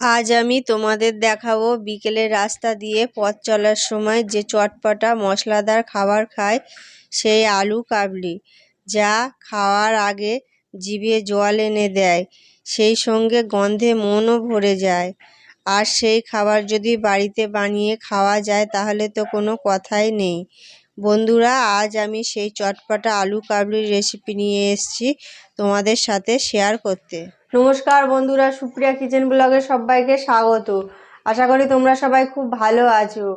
আজ আমি তোমাদের দেখাবো বিকেলে রাস্তা দিয়ে পথ চলার সময় যে চটপটা মশলাদার খাবার খায় সেই আলু কাবলি, যা খাওয়ার আগে জিভে জল এনে দেয়, সেই সঙ্গে গন্ধে মনও ভরে যায়। আর সেই খাবার যদি বাড়িতে বানিয়ে খাওয়া যায় তাহলে তো কোনো কথাই নেই। বন্ধুরা, আজ আমি সেই চটপটা আলু কাবলির রেসিপি নিয়ে এসেছি তোমাদের সাথে শেয়ার করতে। নমস্কার বন্ধুরা, সুপ্রিয়া কিচেন ব্লগে সবাইকে স্বাগত। আশা করি তোমরা সবাই খুব ভালো আছো।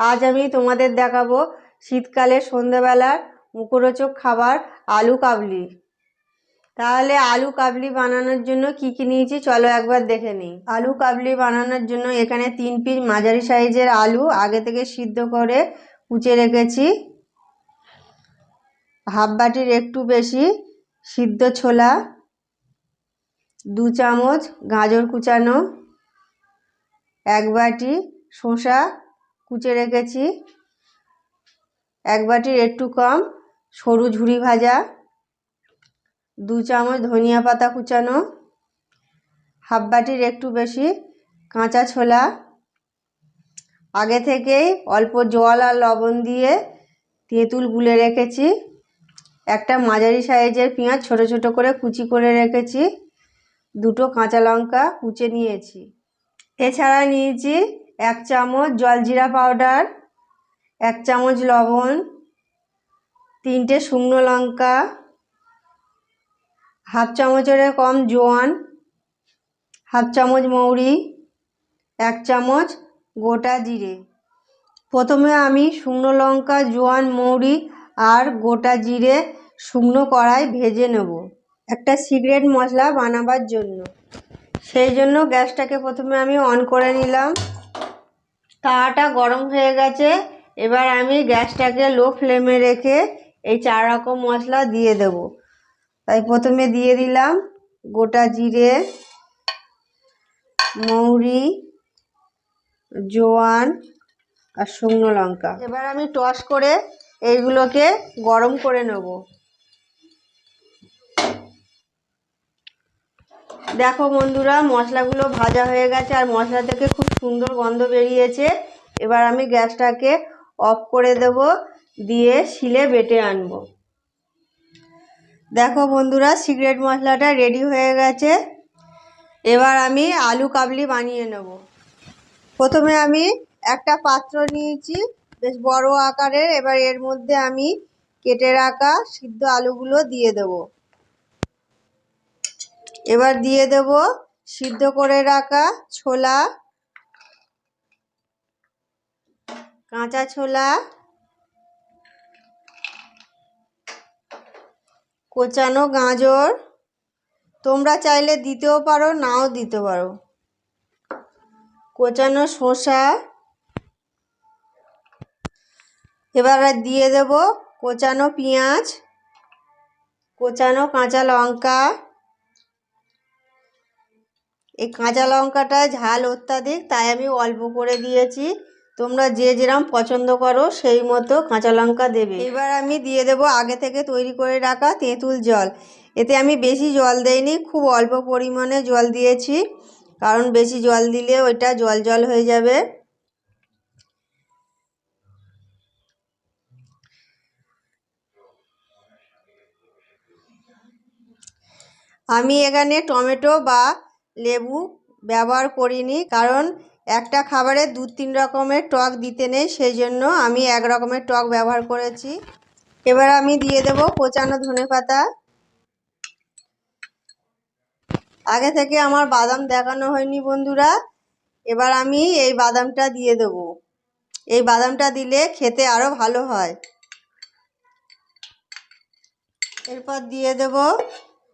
আজ আমি তোমাদের দেখাবো শীতকালে সন্ধ্যেবেলার মুখরোচক খাবার আলু কাবলি। তাহলে আলু কাবলি বানানোর জন্য কি কি নিয়েছি চলো একবার দেখে নিই। আলু কাবলি বানানোর জন্য এখানে 3 পিস মাঝারি সাইজের আলু আগে থেকে সিদ্ধ করে কুচে রেখেছি। হাফ বাটির একটু বেশি সিদ্ধ ছোলা, 2 চামচ গাজর কুচানো, 1 বাটি শসা কুচে রেখেছি, 1 বাটির একটু কম সরু ঝুরি ভাজা, 2 চামচ ধনিয়া পাতা কুচানো, হাফ বাটির একটু বেশি কাঁচা ছোলা, আগে থেকেই অল্প জল আর লবণ দিয়ে তেঁতুল গুলে রেখেছি, একটা মাঝারি সাইজের পেঁয়াজ ছোট ছোট করে কুচি করে রেখেছি, 2টো কাঁচা লঙ্কা কুচে নিয়েছি। এছাড়া নিয়েছি 1 চামচ জলজিরা পাউডার, 1 চামচ লবণ, 3টে শুকনো লঙ্কা, হাফ চামচের কম জোয়ান, হাফ চামচ মৌরি, 1 চামচ গোটা জিরে। প্রথমে আমি শুকনো লঙ্কা, জোয়ান, মৌরি আর গোটা জিরে শুকনো কড়াই ভেজে নেব একটা সিক্রেট মশলা বানাবার জন্য। সেই জন্য গ্যাসটাকে প্রথমে আমি অন করে নিলাম। তাওয়াটা গরম হয়ে গেছে। এবার আমি গ্যাসটাকে লো ফ্লেমে রেখে এই 4 রকম মশলা দিয়ে দেব। তাই প্রথমে দিয়ে দিলাম গোটা জিরে, মৌরি, জোয়ান আর শুকনো লঙ্কা। এবার আমি টস করে এইগুলোকে গরম করে নেব। দেখো বন্ধুরা, মশলাগুলো ভাজা হয়ে গেছে আর মশলা থেকে খুব সুন্দর গন্ধ বেরিয়েছে। এবার আমি গ্যাসটাকে অফ করে দেব, দিয়ে শিলে বেটে আনবো। দেখো বন্ধুরা, সিক্রেট মশলাটা রেডি হয়ে গেছে। এবার আমি আলু কাবলি বানিয়ে নেব। প্রথমে আমি একটা পাত্র নিয়েছি বেশ বড় আকারের। এবার এর মধ্যে আমি কেটে রাখা সিদ্ধ আলুগুলো দিয়ে দেব। এবার দিয়ে দেব সিদ্ধ করে রাখা ছোলা, কাঁচা ছোলা, কোচানো গাজর, তোমরা চাইলে দিতেও পারো নাও দিতে পারো, কোচানো শসা। এবার দিয়ে দেব কোচানো পেঁয়াজ, কোচানো কাঁচা লঙ্কা। এই কাঁচা লঙ্কাটা ঝাল অত্যাধিক, তাই আমি অল্প করে দিয়েছি। তোমরা যে যেরকম পছন্দ করো সেই মতো কাঁচা লঙ্কা দেবে। এবার আমি দিয়ে দেব আগে থেকে তৈরি করে রাখা তেঁতুল জল। এতে আমি বেশি জল দেইনি, খুব অল্প পরিমাণে জল দিয়েছি, কারণ বেশি জল দিলে ওইটা জল জল হয়ে যাবে। আমি এখানে টমেটো বা লেবু ব্যবহার করিনি, কারণ একটা খাবারে 2-3 রকমের টক দিতে নেই, সেই জন্য আমি 1 রকমের টক ব্যবহার করেছি। এবার আমি দিয়ে দেব কোচানো ধনেপাতা। আগে থেকে আমার বাদাম দেখানো হয়নি বন্ধুরা, এবার আমি এই বাদামটা দিয়ে দেব। এই বাদামটা দিলে খেতে আরো ভালো হয়। এরপর দিয়ে দেব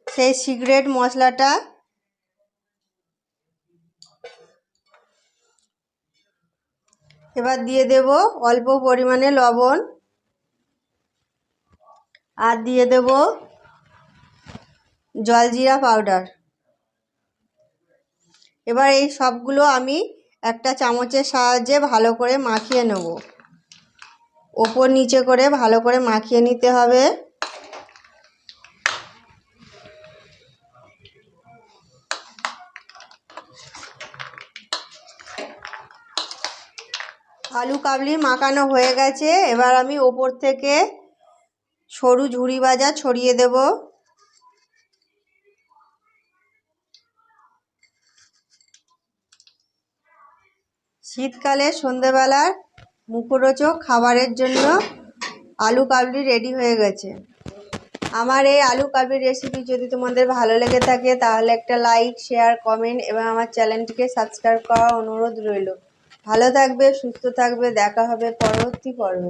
সেই সিক্রেট মশলাটা। এবার দিয়ে দেব অল্প পরিমাণে লবণ, আর দিয়ে দেব জলজিরা পাউডার। এবার এই সবগুলো আমি একটা চামচের সাহায্যে ভালো করে মাখিয়ে নেব। ওপর নিচে করে ভালো করে মাখিয়ে নিতে হবে। আলু কাবলি মাখানো হয়ে গেছে। এবার আমি ওপর থেকে সরু ঝুরি ভাজা ছড়িয়ে দেব। শীতকালে সন্ধেবেলার মুখরোচক খাবারের জন্য আলু কাবলি রেডি হয়ে গেছে। আমার এই আলু কাবলি রেসিপি যদি তোমাদের ভালো লেগে থাকে তাহলে একটা লাইক, শেয়ার, কমেন্ট এবং আমার চ্যানেলটিকে সাবস্ক্রাইব করার অনুরোধ রইল। ভালো থাকবে, সুস্থ থাকবে, দেখা হবে পরবর্তী পর্বে।